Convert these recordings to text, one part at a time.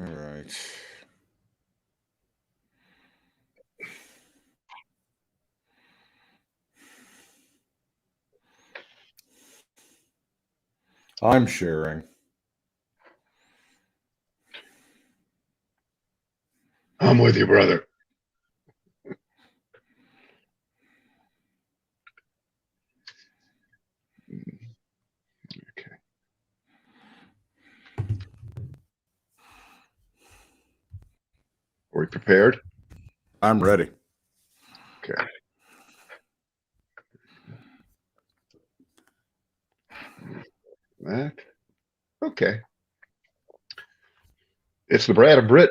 right. I'm sharing. I'm with you, brother. Okay. Are we prepared? I'm ready. Okay. That. Okay. It's the Brad and Britt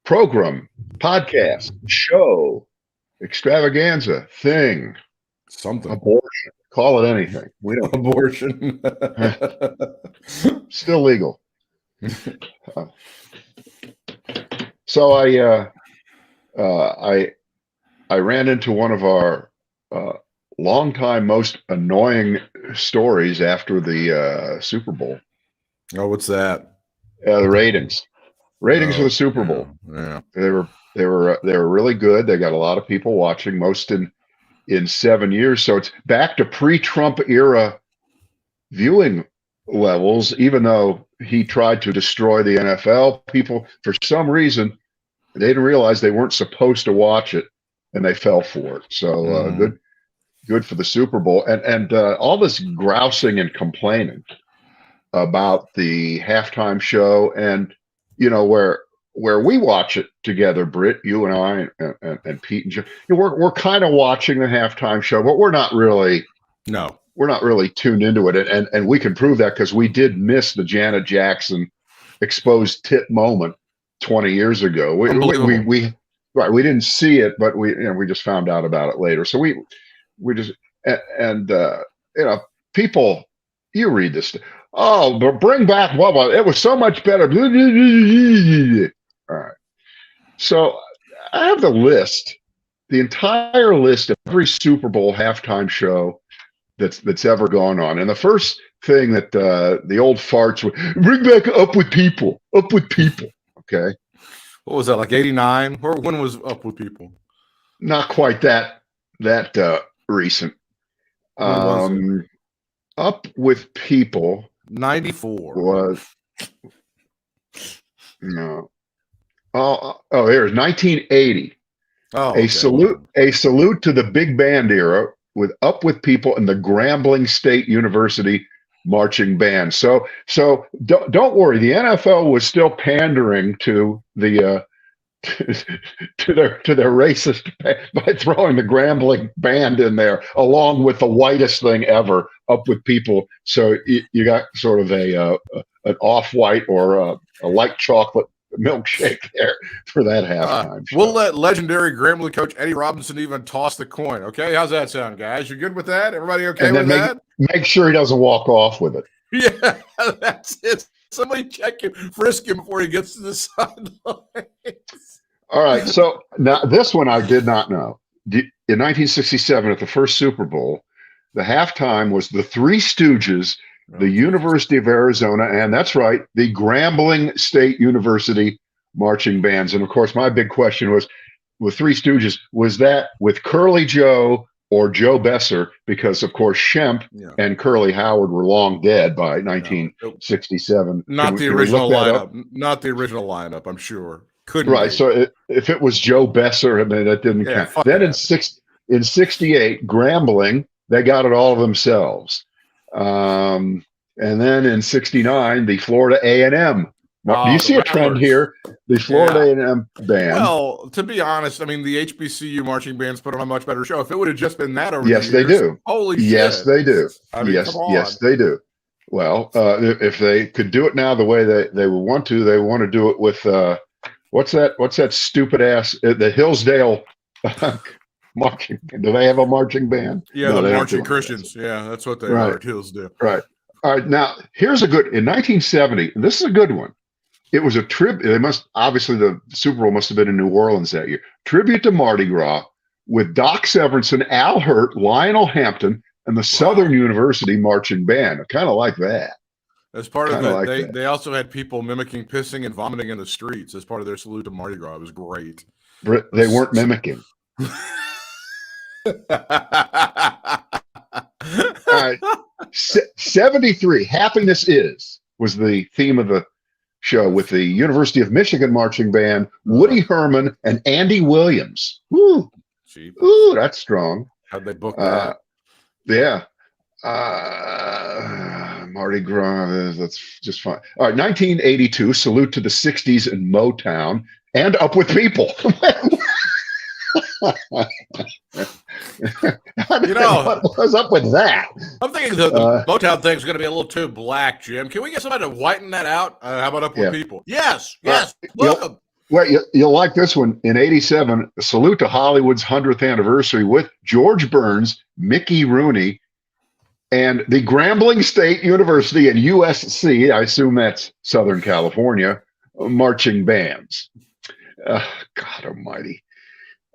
program, podcast, show, extravaganza, thing, Something. abortion. Call it anything. We don't. Abortion. Still legal. So I ran into one of our longtime most annoying stories after the Super Bowl. Oh, what's that? The ratings for the Super Bowl. Yeah. They were really good. They got a lot of people watching, most in 7 years. So it's back to pre-Trump era viewing levels. Even though he tried to destroy the NFL, people for some reason they didn't realize they weren't supposed to watch it, and they fell for it. So good for the Super Bowl, and all this grousing and complaining about the halftime show, and where we watch it together, Britt, you and I, and Pete and Joe. We're kind of watching the halftime show, but we're not really tuned into it, and we can prove that because we did miss the Janet Jackson exposed tit moment 20 years ago. We didn't see it, but we just found out about it later. So we just and people, you read this. Oh, but bring back what? It was so much better. All right. So I have the entire list of every Super Bowl halftime show that's ever gone on. And the first thing that the old farts would bring back Up With People. Okay. What was that, like 89? When was Up With People? Not quite that recent. When was it? Up With People 94 was no. Here's 1980. Oh, a salute to the big band era with Up With People and the Grambling State University marching band. So don't worry. The NFL was still pandering to the to their racist by throwing the Grambling band in there along with the whitest thing ever, Up With People. So you got sort of an off-white or a light chocolate milkshake there for that halftime show. We'll let legendary Grambling coach Eddie Robinson even toss the coin. Okay, how's that sound, guys? You good with that? Everybody okay with that? Make sure he doesn't walk off with it. Yeah, that's it. Somebody check him, frisk him before he gets to the sidelines. All right, so now this one I did not know. In 1967, at the first Super Bowl, the halftime was the Three Stooges, the University of Arizona, and that's right, the Grambling State University marching bands. And of course, my big question was, with Three Stooges, was that with Curly Joe or Joe Besser? Because of course, Shemp and Curly Howard were long dead by 1967. Not the original lineup. Not the original lineup, I'm sure. Couldn't right. be. So if it was Joe Besser, I mean, that didn't count. Then in 68, Grambling, they got it all themselves. And then in 69, the Florida A&M. Do you see a trend here? The Florida A&M band. Well, to be honest, I mean, the HBCU marching bands put on a much better show. If it would have just been that over the years, they do. Holy shit. Yes, they do. I mean, yes, they do. Well, if they could do it now the way they would want to, they want to do it with what's that stupid ass the Hillsdale marching? Do they have a marching band? Yeah, no, the Marching Christians. Yeah, that's what they are at Hillsdale. Right. All right. Now here's a good. In 1970, this is a good one. It was a tribute. The Super Bowl must have been in New Orleans that year. Tribute to Mardi Gras with Doc Severinsen, Al Hirt, Lionel Hampton, and the Southern University Marching Band. I kind of like that. As part of Kind of it, like that. they also had people mimicking pissing and vomiting in the streets as part of their salute to Mardi Gras. It was great. Britt, they weren't mimicking. All right. 73, Happiness was the theme of the show with the University of Michigan Marching Band, Woody Herman, and Andy Williams. Woo, ooh, that's strong. How'd they book that? Yeah. Mardi Gras, that's just fine. All right, 1982, Salute to the 60s in Motown and Up With People. What was up with that? I'm thinking the Motown thing's going to be a little too black, Jim. Can we get somebody to whiten that out? How about Up With People? Yes. Welcome. You'll like this one. In 87, Salute to Hollywood's 100th anniversary with George Burns, Mickey Rooney, and the Grambling State University and USC, I assume that's Southern California, marching bands. God almighty.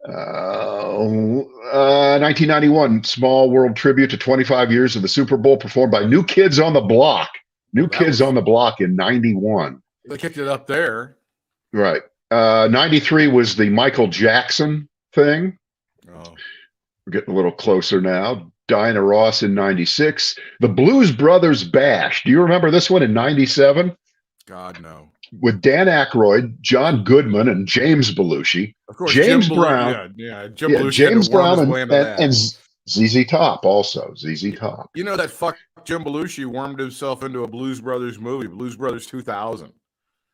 1991, Small World tribute to 25 years of the Super Bowl performed by New Kids on the Block. On the Block in 91. They kicked it up there. Right. 93 was the Michael Jackson thing. Oh. We're getting a little closer now. Diana Ross in 96. The Blues Brothers Bash. Do you remember this one in 97? God, no. With Dan Aykroyd, John Goodman, and James Belushi. Of course, James Brown. James Brown and ZZ Top also. ZZ Top. You know that Jim Belushi wormed himself into a Blues Brothers movie, Blues Brothers 2000.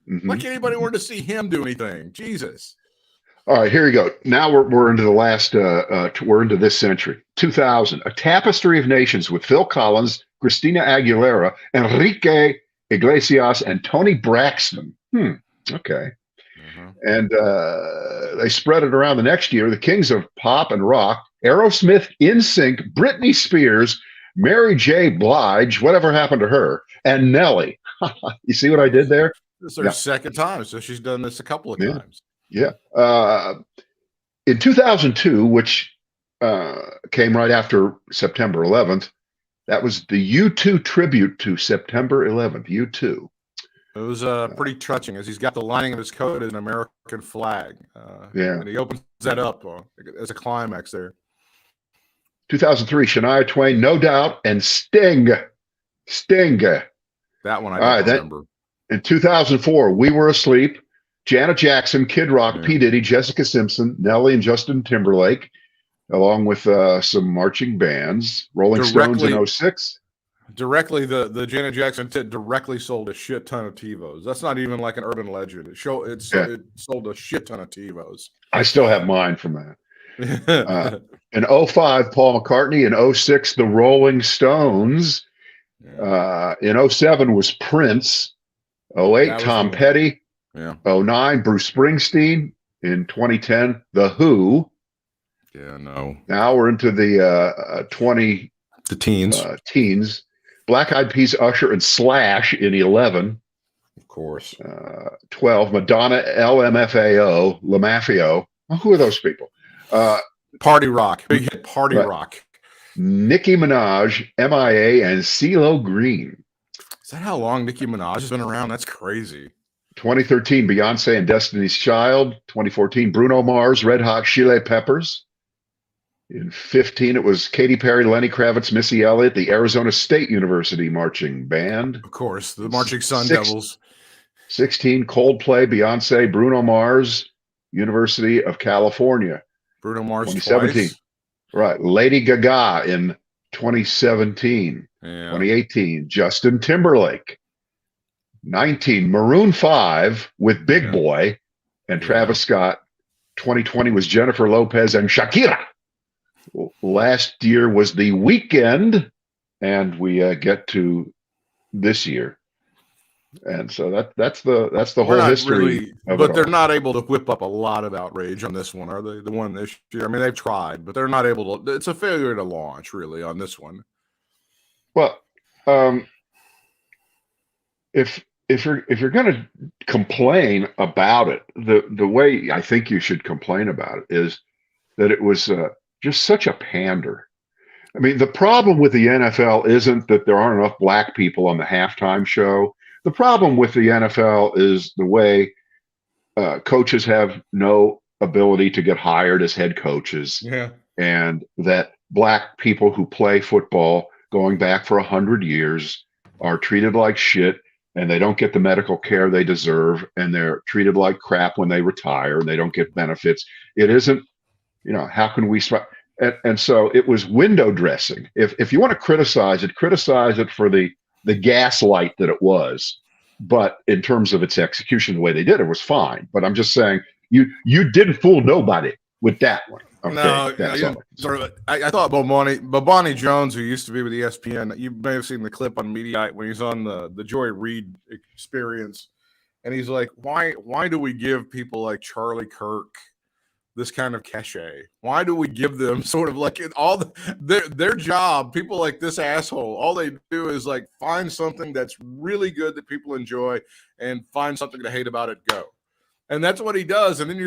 Why can't anybody want to see him do anything? Jesus. All right, here we go. Now we're into the last. We're into this century. 2000, A Tapestry of Nations with Phil Collins, Christina Aguilera, Enrique Iglesias, and Tony Braxton. Okay. And they spread it around the next year. The Kings of Pop and Rock, Aerosmith, NSYNC, Britney Spears, Mary J. Blige, whatever happened to her, and Nelly. You see what I did there? This is her second time, so she's done this a couple of times. Yeah. In 2002, which came right after September 11th, that was the U2 tribute to September 11th. U2. It was pretty touching, as he's got the lining of his coat as an American flag. And he opens that up as a climax there. 2003, Shania Twain, No Doubt, and Sting. That one I don't remember. In 2004, We Were Asleep, Janet Jackson, Kid Rock, P. Diddy, Jessica Simpson, Nelly, and Justin Timberlake, along with some marching bands. Rolling Stones in 06. Directly, the Janet Jackson directly sold a shit ton of TiVos. That's not even like an urban legend. It sold a shit ton of TiVos. I still have mine from that. In 05, Paul McCartney. In 06, the Rolling Stones. In 07 was Prince. 08, Tom Petty. 09, Bruce Springsteen. In 2010, The Who. Now we're into the teens. Black Eyed Peas, Usher, and Slash in 11. Of course. 12, Madonna, LMFAO, LaMafio. Who are those people? Party Rock. Big hit Party Rock. Nicki Minaj, MIA, and CeeLo Green. Is that how long Nicki Minaj has been around? That's crazy. 2013, Beyonce and Destiny's Child. 2014, Bruno Mars, Red Hot Chili Peppers. In 15, it was Katy Perry, Lenny Kravitz, Missy Elliott, the Arizona State University Marching Band. Of course, the Marching Sun Devils. 16, Coldplay, Beyonce, Bruno Mars, University of California. Bruno Mars 2017. Twice. Right. Lady Gaga in 2017. 2018, Justin Timberlake. 19, Maroon 5 with Big Boy and Travis Scott. 2020 was Jennifer Lopez and Shakira. Last year was The Weeknd, and we get to this year, and so that's the whole history. But they're not able to whip up a lot of outrage on this one, are they? The one this year, I mean, they've tried, but they're not able to. It's a failure to launch, really, on this one. Well, if you're going to complain about it, the way I think you should complain about it is that it was just such a pander. I mean, the problem with the NFL isn't that there aren't enough black people on the halftime show. The problem with the NFL is the way coaches have no ability to get hired as head coaches, Yeah. and that black people who play football going back for 100 years are treated like shit, and they don't get the medical care they deserve, and they're treated like crap when they retire, and they don't get benefits. It isn't, how can we and so it was window dressing. If you want to criticize it for the gaslight that it was. But in terms of its execution, the way they did it was fine. But I'm just saying, you didn't fool nobody with that one. Okay? No, I thought Bobani Jones, who used to be with ESPN, you may have seen the clip on Mediaite when he's on the Joy Reid Experience, and he's like, why do we give people like Charlie Kirk this kind of cachet? Why do we give them sort of like their job? People like this asshole, all they do is like find something that's really good that people enjoy and find something to hate about it. Go. And that's what he does. And then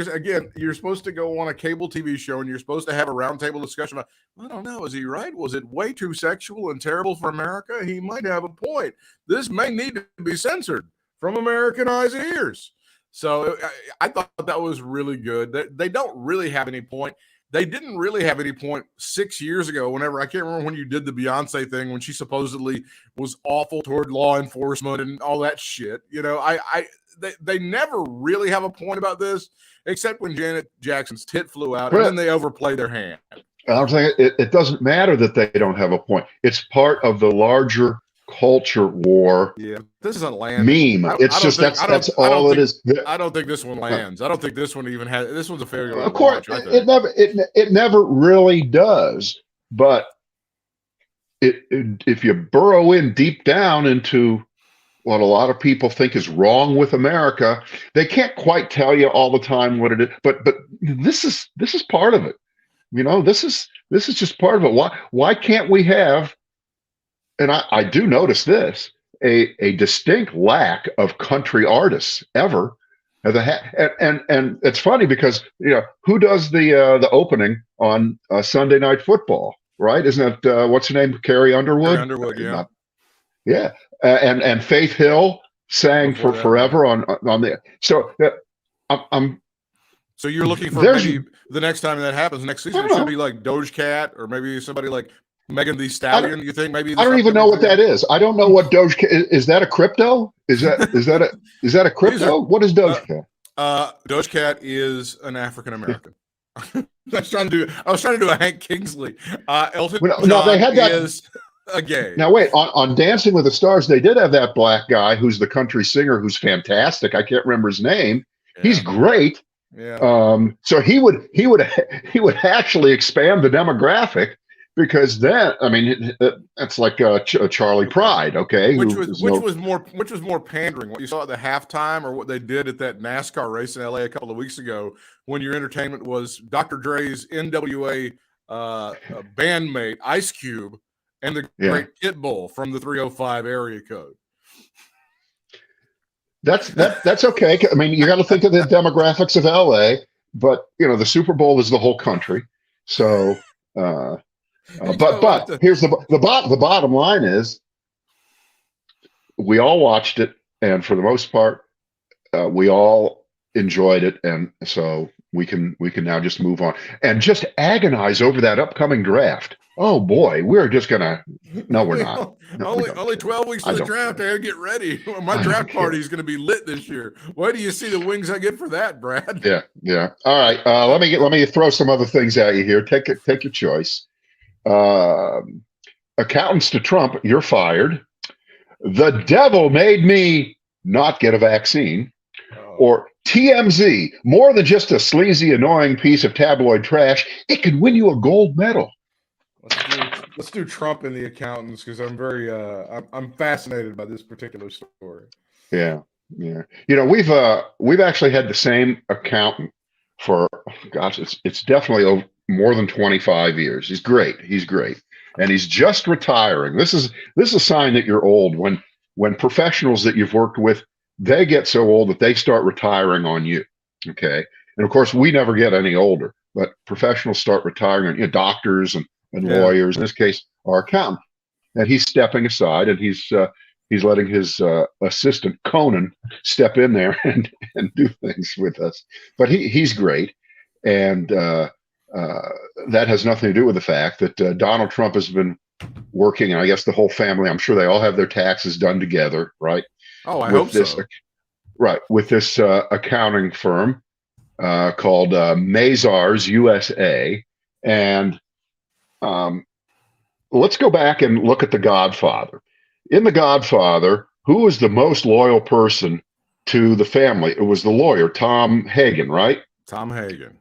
you're supposed to go on a cable TV show and you're supposed to have a roundtable discussion about, I don't know, is he right? Was it way too sexual and terrible for America? He might have a point. This may need to be censored from American eyes and ears. So I thought that was really good. They don't really have any point. They didn't really have any point 6 years ago, whenever, I can't remember when you did the Beyonce thing, when she supposedly was awful toward law enforcement and all that shit. They never really have a point about this, except when Janet Jackson's tit flew out, and then they overplay their hand. I'm saying it doesn't matter that they don't have a point. It's part of the larger culture war. Yeah, this isn't land meme. That's all it is. I don't think this one lands. I don't think this one even has. This one's a failure. Of course, it never really does. But if you burrow in deep down into what a lot of people think is wrong with America, they can't quite tell you all the time what it is. But this is part of it. This is just part of it. Why can't we have? And I do notice this, a distinct lack of country artists ever. And it's funny because, who does the opening on Sunday Night Football, right? Isn't it, what's her name? Carrie Underwood? Carrie Underwood, yeah. Yeah. And Faith Hill sang for Forever on the, so I'm. So you're looking for maybe the next time that happens next season, it should be like Doja Cat or maybe somebody like Megan Thee Stallion. You think maybe? I don't even know what that is. I don't know what Doja Cat is. That a crypto? Is that a crypto? What is Doja Cat? Doja Cat is an African American. I was trying to do a Hank Kingsley. Elton John they had that, is a gay. Now wait, on Dancing with the Stars, they did have that black guy who's the country singer who's fantastic. I can't remember his name. Yeah. He's great. Yeah. So he would actually expand the demographic. Because then, I mean, that's like a Charlie Pride, okay? Which was more pandering. What you saw at the halftime, or what they did at that NASCAR race in LA a couple of weeks ago, when your entertainment was Dr. Dre's NWA bandmate Ice Cube and the great Pitbull from the 305 area code. That's okay. I mean, you got to think of the demographics of LA, but the Super Bowl is the whole country, so. But here's the bottom line is we all watched it, and for the most part, we all enjoyed it, and so we can now just move on and just agonize over that upcoming draft. Oh boy, we're just gonna. No, we're not. No, only 12 weeks to the draft. I gotta get ready. My draft party is gonna be lit this year. Why do you see the wings I get for that, Brad? Yeah. All right. Let me throw some other things at you here. Take your choice. Accountants to Trump, you're fired. The devil made me not get a vaccine. Or TMZ, more than just a sleazy, annoying piece of tabloid trash, it could win you a gold medal. Let's do Trump and the accountants, because I'm very I'm fascinated by this particular story. Yeah. We've actually had the same accountant for it's definitely over more than 25 years. He's great. And he's just retiring. This is a sign that you're old when professionals that you've worked with, they get so old that they start retiring on you. Okay. And of course, we never get any older, but professionals start retiring on doctors and and Yeah. lawyers, in this case, our accountant. And he's stepping aside, and he's letting his assistant Conan step in there and do things with us. But he's great, and that has nothing to do with the fact that Donald Trump has been working, and I guess the whole family. I'm sure they all have their taxes done together, right? Oh, I With hope this, so. right? With this accounting firm called Mazars USA, and um, let's go back and look at The Godfather. In The Godfather, who was the most loyal person to the family? It was the lawyer, Tom Hagen, right? Tom Hagen.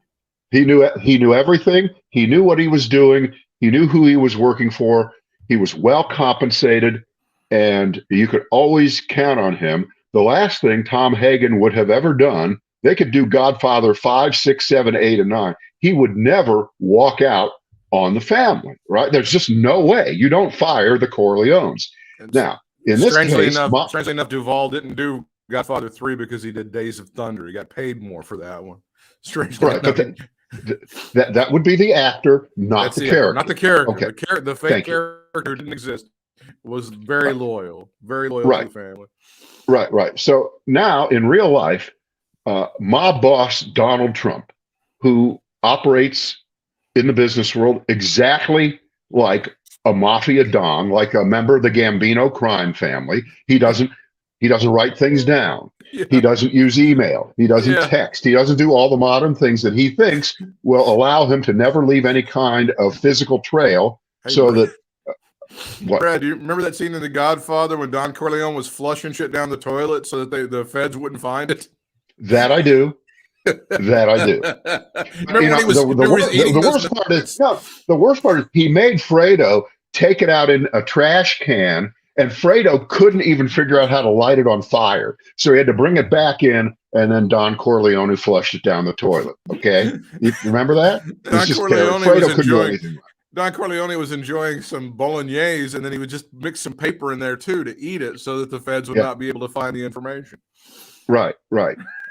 He knew everything. He knew what he was doing. He knew who he was working for. He was well compensated, and you could always count on him. The last thing Tom Hagen would have ever done, they could do Godfather 5, 6, 7, 8, and 9. He would never walk out on the family, right? There's just no way. You don't fire the Corleones. And Now, in this case, strangely enough, Duvall didn't do Godfather 3 because he did Days of Thunder. He got paid more for that one. Strangely right, enough. But that would be the actor, not the character. Not the character. Okay. The fake character who didn't exist was very loyal to the family. Right. So now in real life, mob boss Donald Trump, who operates in the business world exactly like a mafia don, like a member of the Gambino crime family. He doesn't write things down. Yeah. He doesn't use email. He doesn't text. He doesn't do all the modern things that he thinks will allow him to never leave any kind of physical trail. Brad, Brad, do you remember that scene in The Godfather when Don Corleone was flushing shit down the toilet so that the feds wouldn't find it? That I do. Remember when he was eating the worst part is he made Fredo take it out in a trash can, and Fredo couldn't even figure out how to light it on fire. So he had to bring it back in, and then Don Corleone flushed it down the toilet. Okay. You remember that? Don Corleone was enjoying some bolognese, and then he would just mix some paper in there too to eat it so that the feds would not be able to find the information. Right.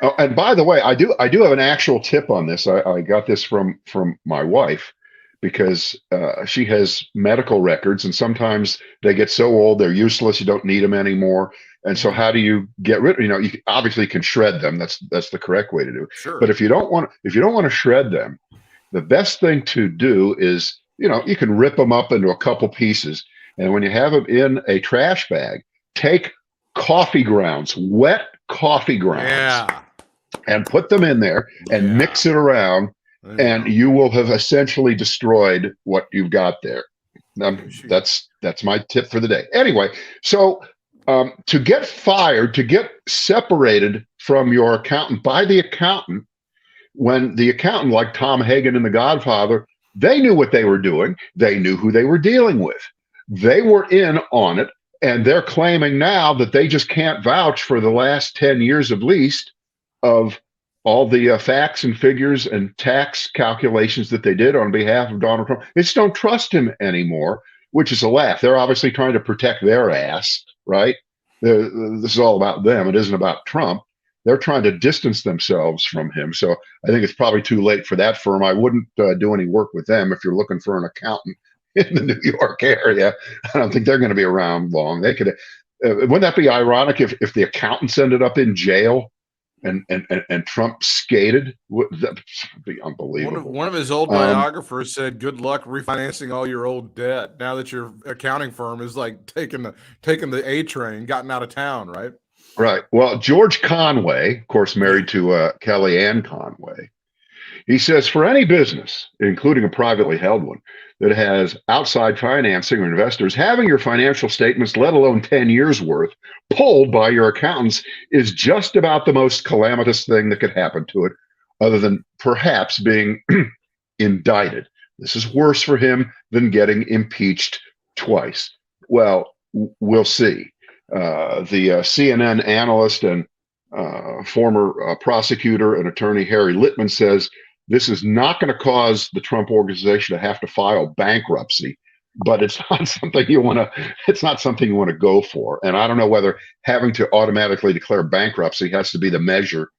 Oh, and by the way, I do have an actual tip on this. I got this from my wife, because she has medical records, and sometimes they get so old they're useless. You don't need them anymore. And so how do you get rid of, you obviously can shred them. That's the correct way to do it. Sure. But if you don't want to shred them, the best thing to do is, you can rip them up into a couple pieces. And when you have them in a trash bag, take coffee grounds, wet coffee grounds, and put them in there and mix it around, and you will have essentially destroyed what you've got there. That's my tip for the day. Anyway, so to get fired, to get separated from your accountant by the accountant, when the accountant, like Tom Hagen in The Godfather, they knew what they were doing. They knew who they were dealing with. They were in on it. And they're claiming now that they just can't vouch for the last 10 years at least of all the facts and figures and tax calculations that they did on behalf of Donald Trump. They just don't trust him anymore, which is a laugh. They're obviously trying to protect their ass, right? This is all about them. It isn't about Trump. They're trying to distance themselves from him. So I think it's probably too late for that firm. I wouldn't do any work with them if you're looking for an accountant in the New York area. I don't think they're going to be around long. They could. Wouldn't that be ironic if the accountants ended up in jail and Trump skated? That would be unbelievable. One of his old biographers said, "Good luck refinancing all your old debt now that your accounting firm is like taking the A train, gotten out of town." Right. Right. Well, George Conway, of course, married to Kellyanne Conway. He says, for any business, including a privately held one, that has outside financing or investors, having your financial statements, let alone 10 years worth, pulled by your accountants is just about the most calamitous thing that could happen to it, other than perhaps being indicted. This is worse for him than getting impeached twice. Well, we'll see. The CNN analyst and former prosecutor and attorney Harry Litman says this is not going to cause the Trump organization to have to file bankruptcy, but it's not something you want to go for. And I don't know whether having to automatically declare bankruptcy has to be the measure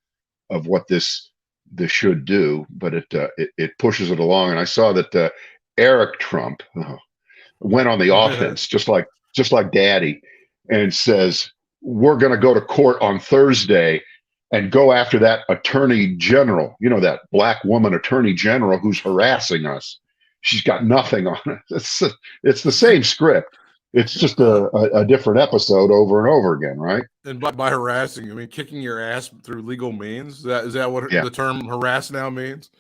of what this should do, but it pushes it along. And I saw that Eric Trump went on the offense, just like Daddy, and says, we're going to go to court on Thursday and go after that attorney general, that black woman attorney general who's harassing us. She's got nothing on it. It's the same script. It's just a different episode over and over again, right? And by harassing, you mean kicking your ass through legal means? Is that what the term harass now means?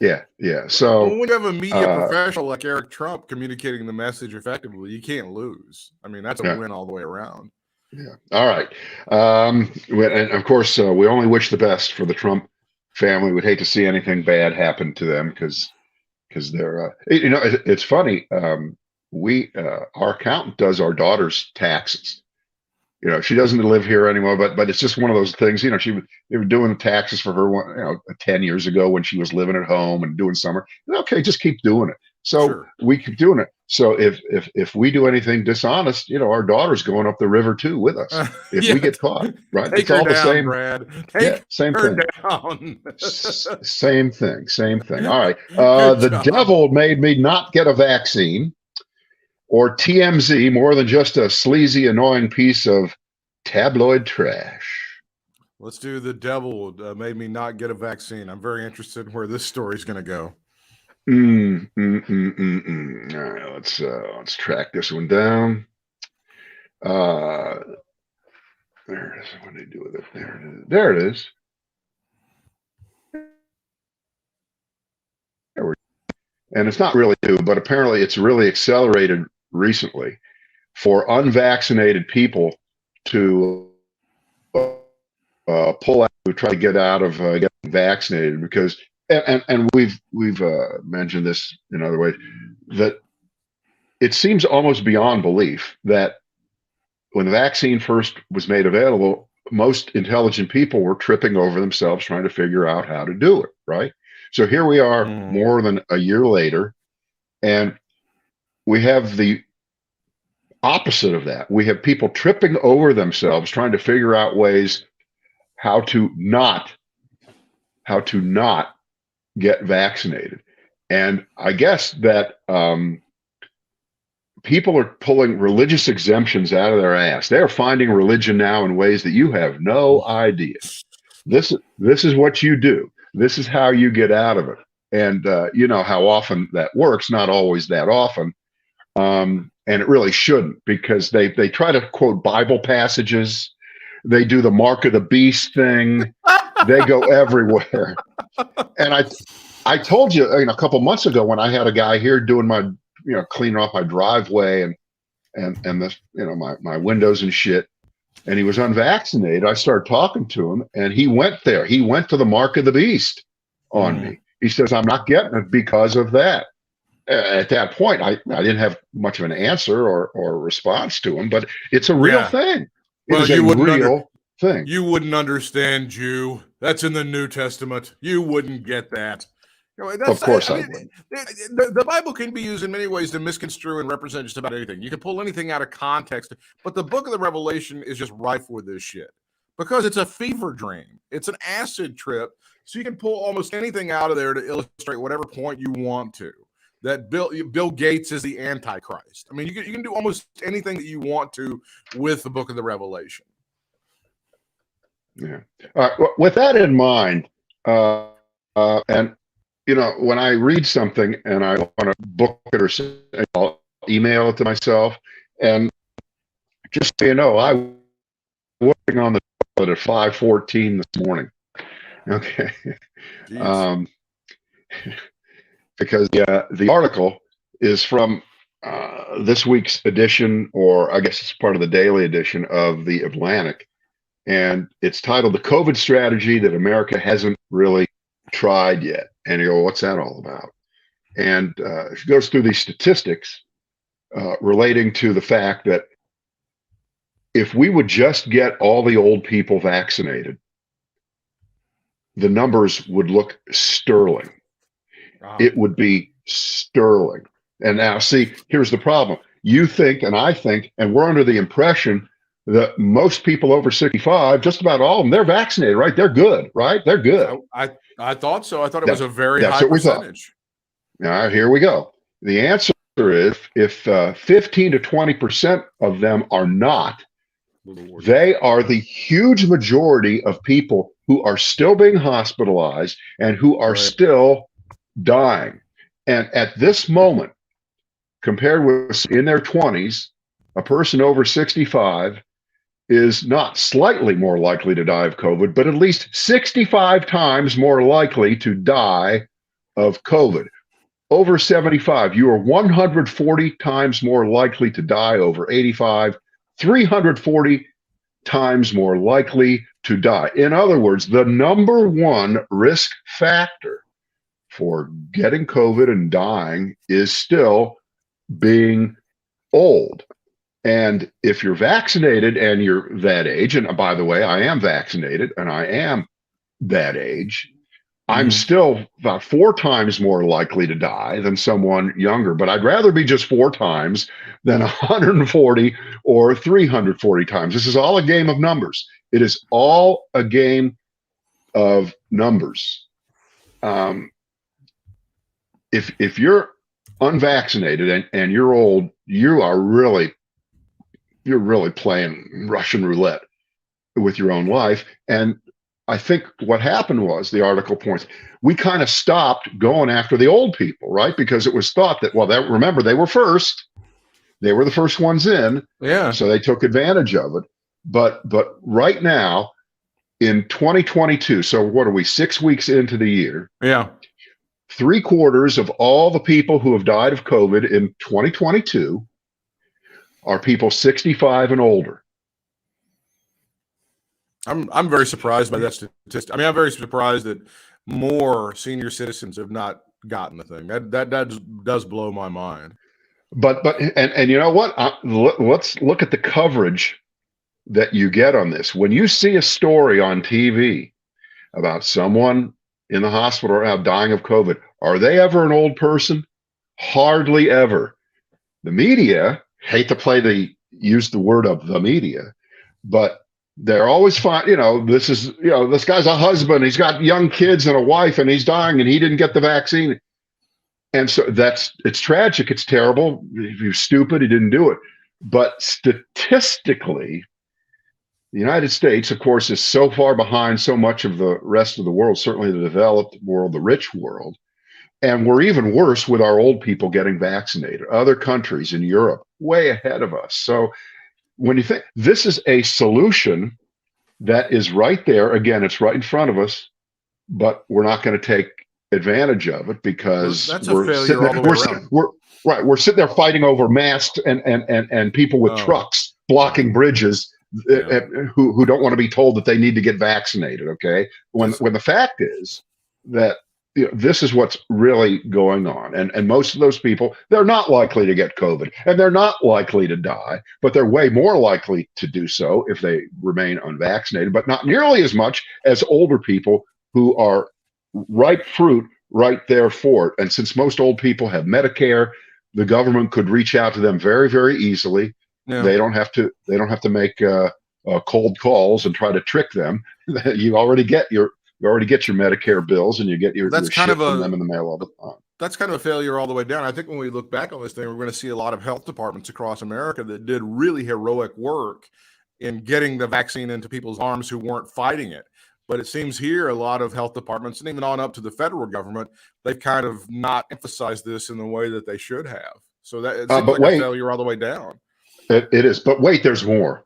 Yeah. So when you have a media professional like Eric Trump communicating the message effectively, you can't lose. I mean, that's a win all the way around. Yeah. All right. And of course, we only wish the best for the Trump family. We'd hate to see anything bad happen to them because they're, it's funny. Our accountant does our daughter's taxes. She doesn't live here anymore, but it's just one of those things. They were doing the taxes for her, 10 years ago when she was living at home and doing summer. Okay, just keep doing it. So we keep doing it. So if we do anything dishonest, our daughter's going up the river too with us if we get caught. Right? Take it's all her down, the same. Brad. Take same her thing. Down. Same thing. All right. The devil made me not get a vaccine. Or TMZ, more than just a sleazy, annoying piece of tabloid trash. Let's do the devil made me not get a vaccine. I'm very interested in where this story's going to go. All right, let's track this one down. There it is. What do they do with it? There it is. And it's not really new, but apparently it's really accelerated recently for unvaccinated people to pull out, to try to get out of getting vaccinated, because and we've mentioned this in other ways, that it seems almost beyond belief that when the vaccine first was made available, most intelligent people were tripping over themselves trying to figure out how to do it, right? So here we are more than a year later, and we have the opposite of that. We have people tripping over themselves trying to figure out ways how to not get vaccinated. And I guess that people are pulling religious exemptions out of their ass. They are finding religion now in ways that you have no idea. This is what you do. This is how you get out of it. And you know how often that works, not always that often. And it really shouldn't, because they try to quote Bible passages. They do the mark of the beast thing. They go everywhere. And I told you, a couple months ago when I had a guy here doing my, cleaning off my driveway and this, my windows and shit, and he was unvaccinated. I started talking to him, and he went there. He went to the mark of the beast on me. He says, I'm not getting it because of that. At that point, I didn't have much of an answer or response to him, but it's a real thing. It's a real thing. You wouldn't understand, Jew. That's in the New Testament. You wouldn't get that. Of course I wouldn't. The Bible can be used in many ways to misconstrue and represent just about anything. You can pull anything out of context, but the book of the Revelation is just rife with this shit because it's a fever dream. It's an acid trip, so you can pull almost anything out of there to illustrate whatever point you want to. That Bill Gates is the Antichrist. I mean, you can do almost anything that you want to with the book of the Revelation. Yeah. All right. With that in mind, and when I read something and I want to book it or I'll email it to myself, and just so you know, I was working on the toilet at 5:14 this morning. Okay. Because the article is from this week's edition, or I guess it's part of the daily edition of The Atlantic. And it's titled "The COVID Strategy That America Hasn't Really Tried Yet." And you go, what's that all about? And it goes through these statistics relating to the fact that if we would just get all the old people vaccinated, the numbers would look sterling. Wow. It would be sterling. And now, see, here's the problem. You think, and I think, and we're under the impression that most people over 65, just about all of them, they're vaccinated, right? They're good, right? They're good. I thought so. I thought it was a very high percentage. All right, here we go. The answer is if 15 to 20% of them are not, they are the huge majority of people who are still being hospitalized and who are still dying. And at this moment, compared with in their 20s, a person over 65 is not slightly more likely to die of COVID, but at least 65 times more likely to die of COVID. Over 75, you are 140 times more likely to die. Over 85, 340 times more likely to die. In other words, the number one risk factor for getting COVID and dying is still being old. And if you're vaccinated and you're that age, and by the way, I am vaccinated and I am that age, I'm still about 4 times more likely to die than someone younger, but I'd rather be just 4 times than 140 or 340 times. This is all a game of numbers. It is all a game of numbers. If you're unvaccinated and you're old, you're really playing Russian roulette with your own life. And I think what happened was, the article points, we kind of stopped going after the old people, right? Because it was thought that, well, remember, they were first. They were the first ones in. Yeah. So they took advantage of it. But right now, in 2022, so what are we, 6 weeks into the year? Yeah. 3/4 of all the people who have died of COVID in 2022 are people 65 and older. I'm very surprised by that statistic. I mean, I'm very surprised that more senior citizens have not gotten the thing. That does blow my mind. But you know what? Let's look at the coverage that you get on this. When you see a story on TV about someone in the hospital right now dying of COVID, are they ever an old person? Hardly ever. The media, hate to use the word of the media, but they're always fine. This guy's a husband. He's got young kids and a wife, and he's dying, and he didn't get the vaccine. And so it's tragic. It's terrible. If you're stupid, he didn't do it. But statistically, the United States, of course, is so far behind so much of the rest of the world, certainly the developed world, the rich world. And we're even worse with our old people getting vaccinated. Other countries in Europe, way ahead of us. So when you think this is a solution that is right there, again, it's right in front of us, but we're not going to take advantage of it because we're sitting there fighting over masks and people with trucks blocking bridges who don't want to be told that they need to get vaccinated. Okay, when the fact is that this is what's really going on. And most of those people, they're not likely to get COVID and they're not likely to die, but they're way more likely to do so if they remain unvaccinated, but not nearly as much as older people who are ripe fruit right there for it. And since most old people have Medicare, the government could reach out to them very, very easily. Yeah. They don't have to make cold calls and try to trick them. You already get your Medicare bills, and you get your shit from them in the mail all the time. That's kind of a failure all the way down. I think when we look back on this thing, we're going to see a lot of health departments across America that did really heroic work in getting the vaccine into people's arms who weren't fighting it. But it seems here a lot of health departments, and even on up to the federal government, they've kind of not emphasized this in the way that they should have. So that it seems like a failure all the way down. It is. But wait, there's more.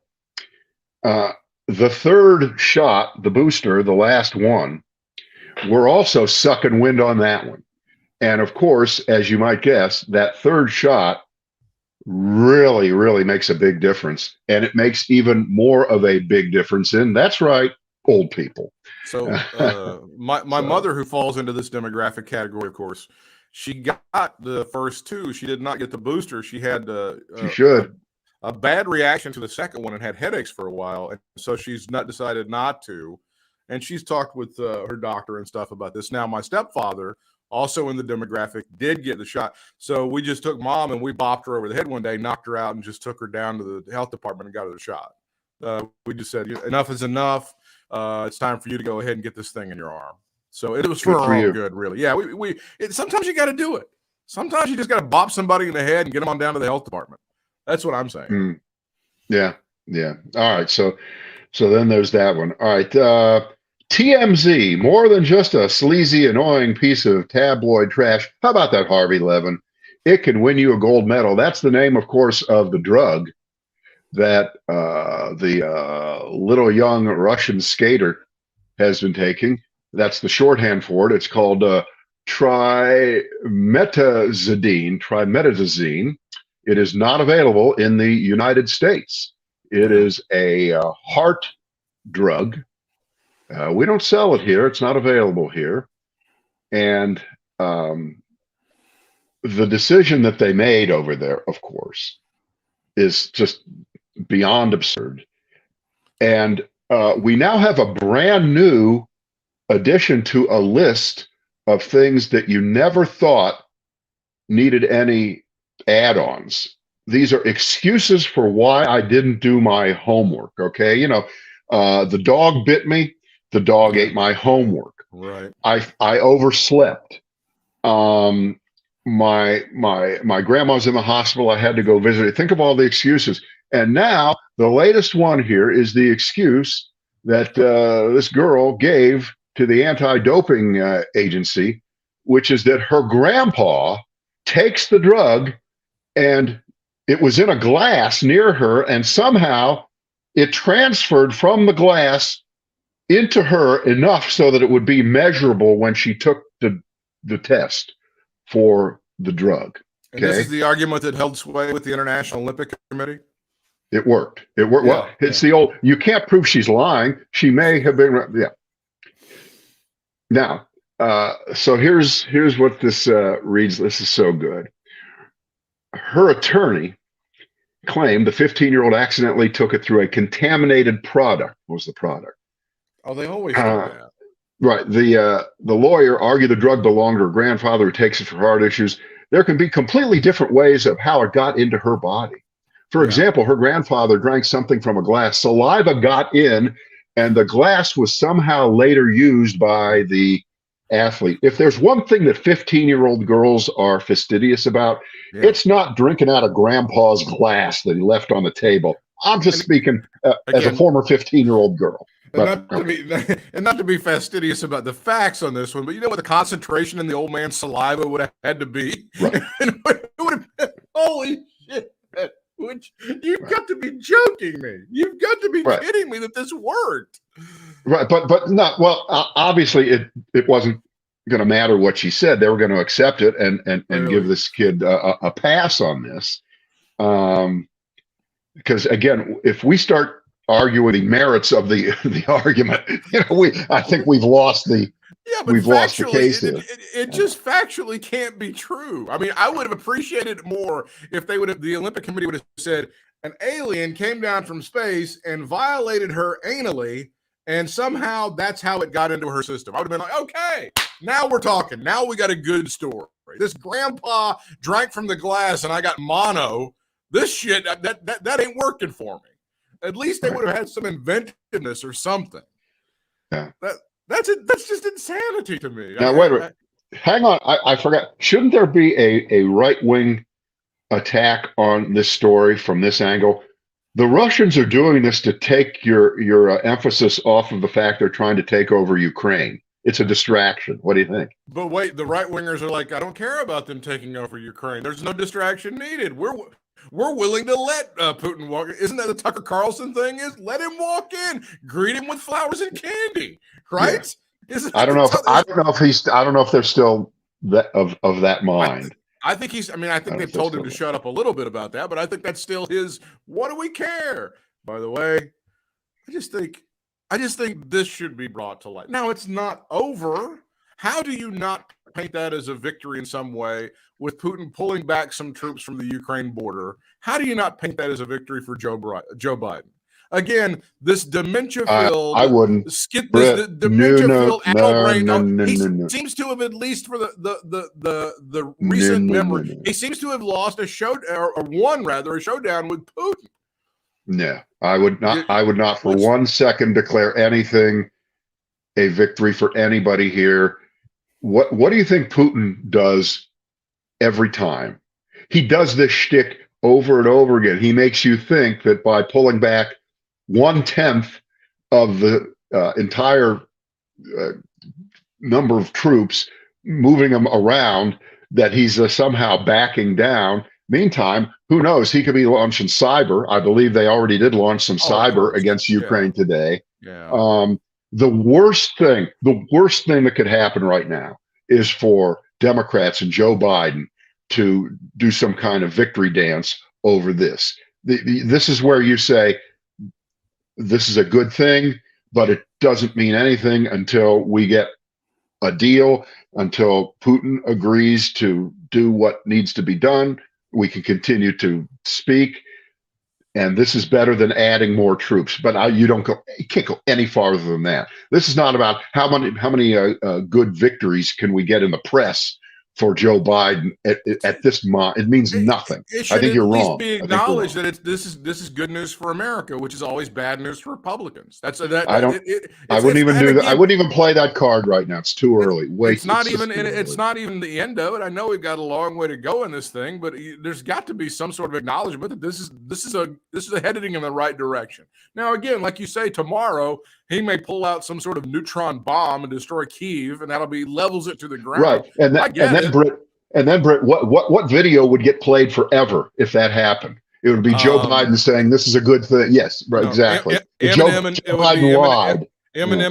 The third shot, the booster, the last one, we're also sucking wind on that one. And of course, as you might guess, that third shot really, really makes a big difference. And it makes even more of a big difference in, that's right, old people. So my mother, who falls into this demographic category, of course, she got the first 2. She did not get the booster. She had a bad reaction to the second one and had headaches for a while. And so she's decided not to. And she's talked with her doctor and stuff about this. Now, my stepfather, also in the demographic, did get the shot. So we just took mom and we bopped her over the head one day, knocked her out, and just took her down to the health department and got her the shot. We just said, enough is enough. It's time for you to go ahead and get this thing in your arm. So it was for our own good, really. Yeah, sometimes you got to do it. Sometimes you just got to bop somebody in the head and get them on down to the health department. That's what I'm saying. Yeah. All right. So then there's that one. All right. TMZ, more than just a sleazy, annoying piece of tabloid trash. How about that, Harvey Levin? It can win you a gold medal. That's the name, of course, of the drug that the little young Russian skater has been taking. That's the shorthand for it. It's called trimetazidine. It is not available in the United States. It is a heart drug. We don't sell it here. It's not available here. And the decision that they made over there, of course, is just beyond absurd. And we now have a brand new addition to a list of things that you never thought needed any add-ons. These are excuses for why I didn't do my homework. Okay, the dog bit me. The dog ate my homework. Right. I overslept. My grandma's in the hospital. I had to go visit her. Think of all the excuses. And now the latest one here is the excuse that this girl gave to the anti-doping agency, which is that her grandpa takes the drug and it was in a glass near her, and somehow it transferred from the glass into her enough so that it would be measurable when she took the test for the drug. Okay? And this is the argument that held sway with the International Olympic Committee? It worked. It worked. Yeah, well, it's the old, you can't prove she's lying. She may have been, yeah. Now, so here's what this reads. This is so good. Her attorney claimed the 15-year-old accidentally took it through a contaminated product. What was the product? Oh, they always do that. Right. The lawyer argued the drug belonged to her grandfather who takes it for heart issues. There can be completely different ways of how it got into her body. For example, her grandfather drank something from a glass. Saliva got in, and the glass was somehow later used by the athlete. If there's one thing that 15-year-old girls are fastidious about, it's not drinking out of grandpa's glass that he left on the table. I'm just speaking as a former 15-year-old girl. And not to be fastidious about the facts on this one, but you know what the concentration in the old man's saliva would have had to be? Right. It would have been, holy shit. You've got to be joking me. You've got to be kidding me that this worked. Right, but not well. Obviously, it wasn't going to matter what she said. They were going to accept it and give this kid a pass on this. Because again, if we start arguing the merits of the argument, I think we've lost the. Yeah, but lost the case here. It just factually can't be true. I mean, I would have appreciated it more if the Olympic Committee would have said an alien came down from space and violated her anally, and somehow that's how it got into her system. I would have been like, okay, now we're talking. Now we got a good story. This grandpa drank from the glass and I got mono. This shit, that ain't working for me. At least they would have had some inventiveness or something. Yeah. That's just insanity to me. Now, wait a minute. Hang on. I forgot. Shouldn't there be a right-wing attack on this story from this angle? The Russians are doing this to take your emphasis off of the fact they're trying to take over Ukraine. It's a distraction. What do you think? But wait, the right-wingers are like, I don't care about them taking over Ukraine. There's no distraction needed. We're willing to let Putin walk. Isn't that the Tucker Carlson thing? Is let him walk in, greet him with flowers and candy, right? Yeah. I don't know if they're still of that mind. I think he's. I mean, I think they've told him to shut up a little bit about that, but I think that's still his. What do we care? By the way, I just think this should be brought to light. Now it's not over. How do you not paint that as a victory in some way with Putin pulling back some troops from the Ukraine border? How do you not paint that as a victory for Joe Biden? Again, this dementia-filled, I wouldn't. This dementia-filled he seems to have, at least for the recent memory, he seems to have lost a showdown with Putin. No, I would not for 1 second declare anything a victory for anybody here. What do you think Putin does every time. He does this shtick over and over again. He makes you think that by pulling back 1/10 of the entire number of troops, moving them around, that he's somehow backing down. Meantime, who knows? He could be launching cyber. I believe they already did launch some cyber against Ukraine today. Yeah. The worst thing that could happen right now is for Democrats and Joe Biden to do some kind of victory dance over this. This is where you say this is a good thing, but it doesn't mean anything until we get a deal, until Putin agrees to do what needs to be done. We can continue to speak, and this is better than adding more troops. But you can't go any farther than that. This is not about how many good victories can we get in the press for Joe Biden at this moment. It means nothing. It I think you're wrong. Be acknowledged that this is good news for America, which is always bad news for Republicans. I wouldn't even do that. I wouldn't even play that card right now. It's too early. It's not even the end of it. I know we've got a long way to go in this thing, but there's got to be some sort of acknowledgement that this is heading in the right direction. Now, again, like you say, tomorrow he may pull out some sort of neutron bomb and destroy Kyiv, and that'll be levels it to the ground. Right, and then Britt, what video would get played forever if that happened? It would be Joe Biden saying this is a good thing. Yes, right, exactly. Eminem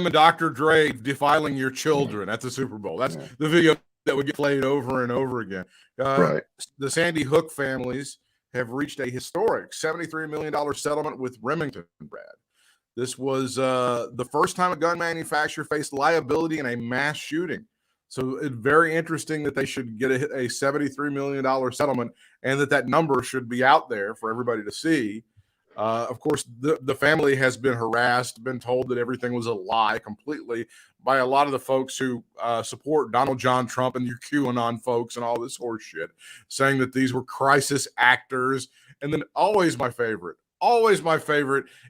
and Dr. Dre defiling your children at the Super Bowl. That's the video that would get played over and over again. Right. The Sandy Hook families have reached a historic $73 million settlement with Remington, Brad. This was the first time a gun manufacturer faced liability in a mass shooting. So it's very interesting that they should get a $73 million settlement, and that number should be out there for everybody to see. Of course, the family has been harassed, been told that everything was a lie completely by a lot of the folks who support Donald John Trump and your QAnon folks and all this horse shit, saying that these were crisis actors. And then always my favorite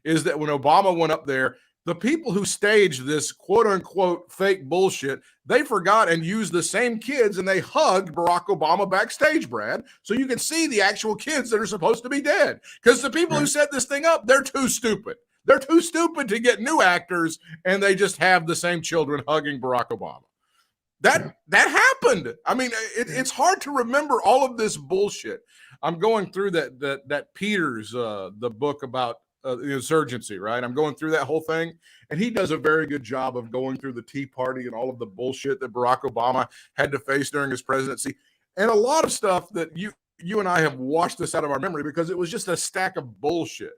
is that when Obama went up there, the people who staged this quote unquote fake bullshit, they forgot and used the same kids, and they hugged Barack Obama backstage, Brad. So you can see the actual kids that are supposed to be dead, because the people who set this thing up, they're too stupid. They're too stupid to get new actors, and they just have the same children hugging Barack Obama. That happened. I mean, it's hard to remember all of this bullshit. I'm going through that Peters, the book about the insurgency, right? I'm going through that whole thing, and he does a very good job of going through the Tea Party and all of the bullshit that Barack Obama had to face during his presidency, and a lot of stuff that you and I have washed this out of our memory because it was just a stack of bullshit.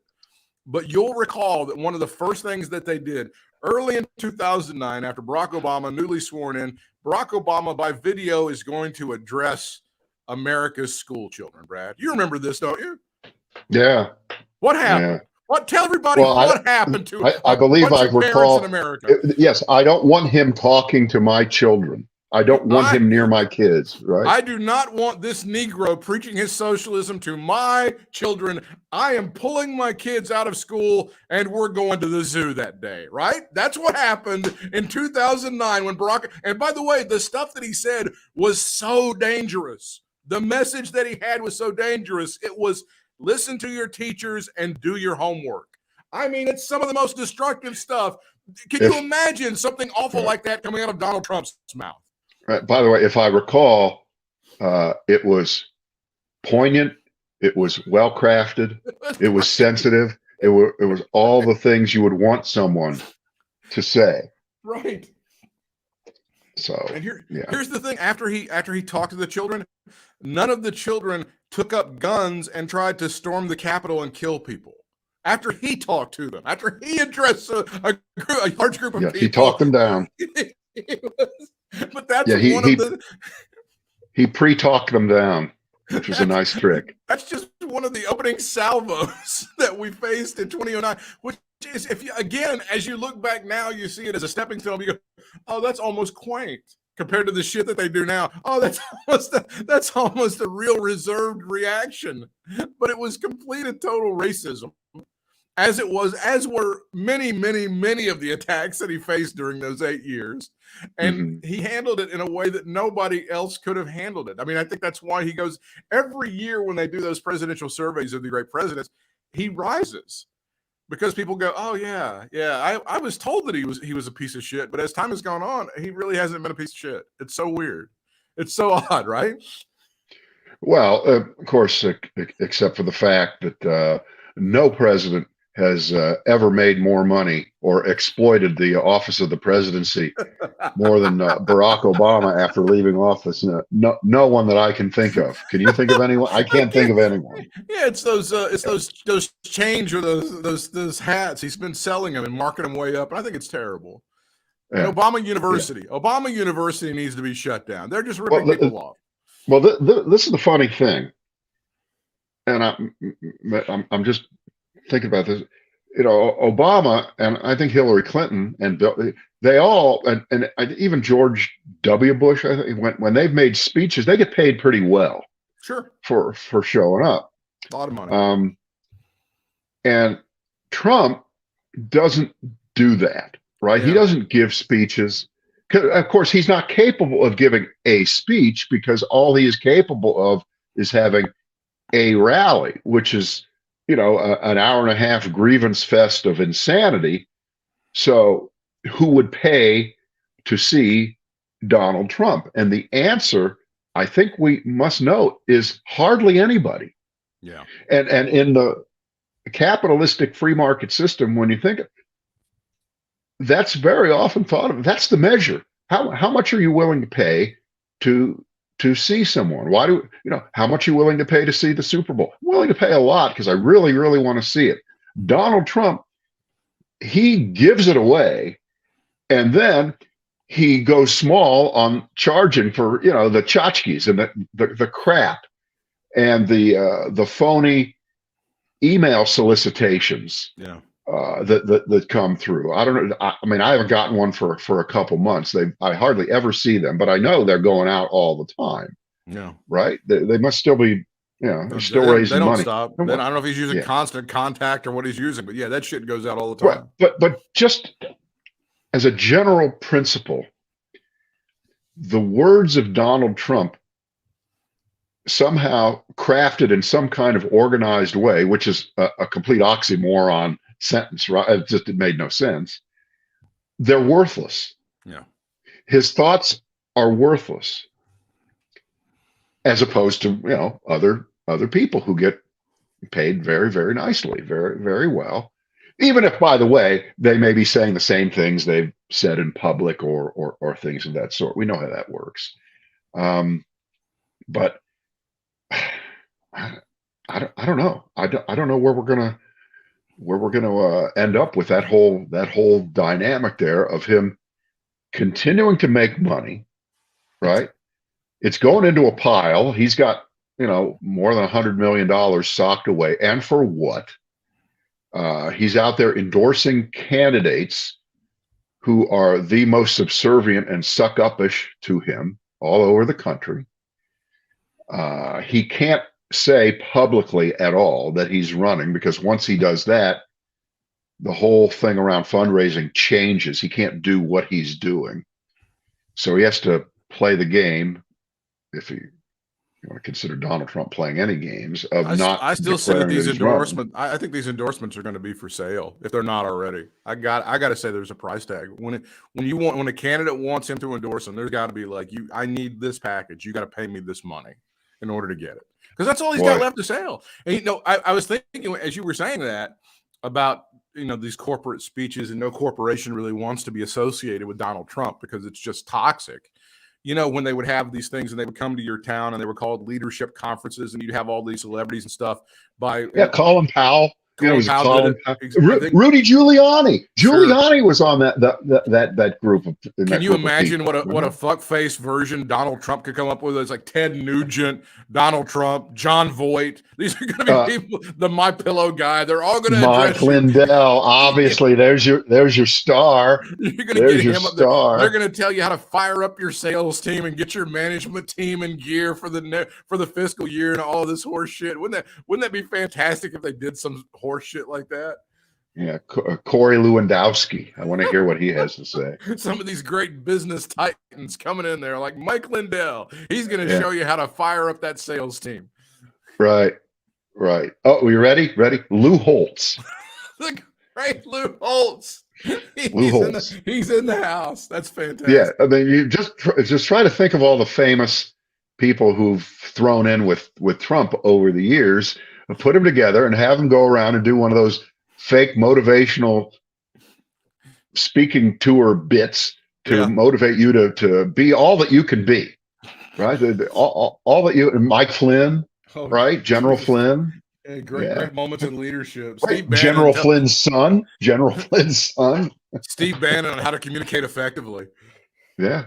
But you'll recall that one of the first things that they did early in 2009, after Barack Obama, newly sworn in, Barack Obama by video is going to address America's school children, Brad. You remember this, don't you? Yeah. What happened? Yeah. Tell everybody what happened to I believe I recall in America. Yes, I don't want him talking to my children. I don't want him near my kids, right? I do not want this Negro preaching his socialism to my children. I am pulling my kids out of school, and we're going to the zoo that day, right? That's what happened in 2009 when Barack, and by the way, the stuff that he said was so dangerous. The message that he had was so dangerous. It was, listen to your teachers and do your homework. I mean, it's some of the most destructive stuff. Can you imagine something awful like that coming out of Donald Trump's mouth? By the way, if I recall, it was poignant, it was well crafted, it was sensitive, it was all the things you would want someone to say. Right. So, and here's the thing: after he talked to the children, none of the children took up guns and tried to storm the Capitol and kill people. After he talked to them, after he addressed a large group of people, he talked them down. But that's he pre-talked them down, which was a nice trick. That's just one of the opening salvos that we faced in 2009, which is, as you look back now, you see it as a stepping stone. You go, oh, that's almost quaint compared to the shit that they do now. Oh, that's almost a real reserved reaction. But it was complete and total racism. as it was, as were many, many, many of the attacks that he faced during those 8 years. And he handled it in a way that nobody else could have handled it. I mean, I think that's why he goes every year when they do those presidential surveys of the great presidents, he rises. Because people go, oh yeah, I was told that he was a piece of shit, but as time has gone on, he really hasn't been a piece of shit. It's so weird. It's so odd, right? Well, of course, except for the fact that no president has ever made more money or exploited the office of the presidency more than Barack Obama after leaving office. No one that I can think of. Can you think of anyone? I can't think of anyone. Yeah, it's those change or those hats. He's been selling them and marking them way up, and I think it's terrible. Yeah. And Obama University needs to be shut down. They're just ripping people off. Well, this is the funny thing, and I'm just thinking about this. You know, Obama and I think Hillary Clinton and Bill, they all, and even George W. Bush, I think, when they've made speeches, they get paid pretty well. Sure. For showing up. A lot of money. And Trump doesn't do that, right? Yeah. He doesn't give speeches. Of course, he's not capable of giving a speech because all he is capable of is having a rally, which is, you know, an hour and a half grievance fest of insanity. So who would pay to see Donald Trump? And the answer, I think we must know, is hardly anybody. Yeah. And in the capitalistic free market system, when you think that's very often thought of, that's the measure. How much are you willing to pay to see someone? Why do you know how much are you willing to pay to see the Super Bowl? I'm willing to pay a lot because I really, really want to see it. Donald Trump, he gives it away, and then he goes small on charging for, you know, the tchotchkes and the crap and the phony email solicitations. Yeah. That come through. I don't know. I mean, I haven't gotten one for a couple months. I hardly ever see them, but I know they're going out all the time. Yeah. Right. They must still be, you know, they're still raising money. They don't stop. I don't know if he's using constant contact or what he's using, but yeah, that shit goes out all the time. But just as a general principle, the words of Donald Trump somehow crafted in some kind of organized way, which is a complete oxymoron sentence, right? It made no sense. They're worthless. Yeah. His thoughts are worthless, as opposed to, you know, other people who get paid very, very nicely, very, very well. Even if, by the way, they may be saying the same things they've said in public or things of that sort. We know how that works. But I don't know. I don't know where we're gonna end up with that whole dynamic there of him continuing to make money, right? It's going into a pile. He's got, you know, more than $100 million socked away, and for what? He's out there endorsing candidates who are the most subservient and suck-uppish to him all over the country. He can't say publicly at all that he's running, because once he does that, the whole thing around fundraising changes. He can't do what he's doing. So he has to play the game, if you want to consider Donald Trump playing any games, of I still say that these endorsements, I think these endorsements are going to be for sale if they're not already. I got to say there's a price tag. When a candidate wants him to endorse him, there's got to be like, I need this package. You got to pay me this money in order to get it. Because that's all he's got left to sell. And, you know, I was thinking, as you were saying that, about, you know, these corporate speeches, and no corporation really wants to be associated with Donald Trump because it's just toxic. You know, when they would have these things and they would come to your town and they were called leadership conferences, and you'd have all these celebrities and stuff Colin Powell. Rudy Giuliani. Giuliani was on that group. Can you imagine what a fuck-face version Donald Trump could come up with? It's like Ted Nugent, Donald Trump, John Voight. These are going to be people. The My Pillow guy. They're all going to. Mike Lindell. Obviously, there's your star. You're going to get him up there. They're going to tell you how to fire up your sales team and get your management team in gear for the fiscal year and all this horse shit. Wouldn't that be fantastic if they did some horse shit like that? Yeah, Corey Lewandowski. I want to hear what he has to say. Some of these great business titans coming in there, like Mike Lindell. He's going to Yeah. show you how to fire up that sales team. Right. Oh, we ready? Lou Holtz. The great Lou Holtz. Lou Holtz. He's in the house. That's fantastic. Yeah, I mean, you just try to think of all the famous people who've thrown in with Trump over the years, put them together, and have them go around and do one of those fake motivational speaking tour bits to motivate you to be all that you can be, right? All that you, Mike Flynn, right? General Flynn. Great moments in leadership. Right. Steve Bannon, General Flynn's son. Steve Bannon on how to communicate effectively. Yeah.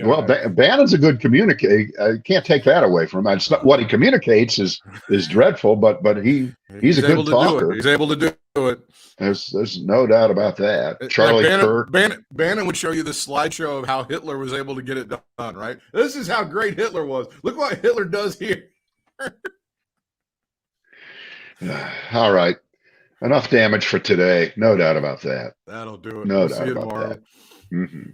Well, Bannon's a good communicator. I can't take that away from him. It's not what he communicates is dreadful, but he's a good talker. He's able to do it. There's no doubt about that. Charlie Kirk. Bannon would show you the slideshow of how Hitler was able to get it done, right? This is how great Hitler was. Look what Hitler does here. All right. Enough damage for today. No doubt about that. That'll do it. No doubt about that. Mm-hmm.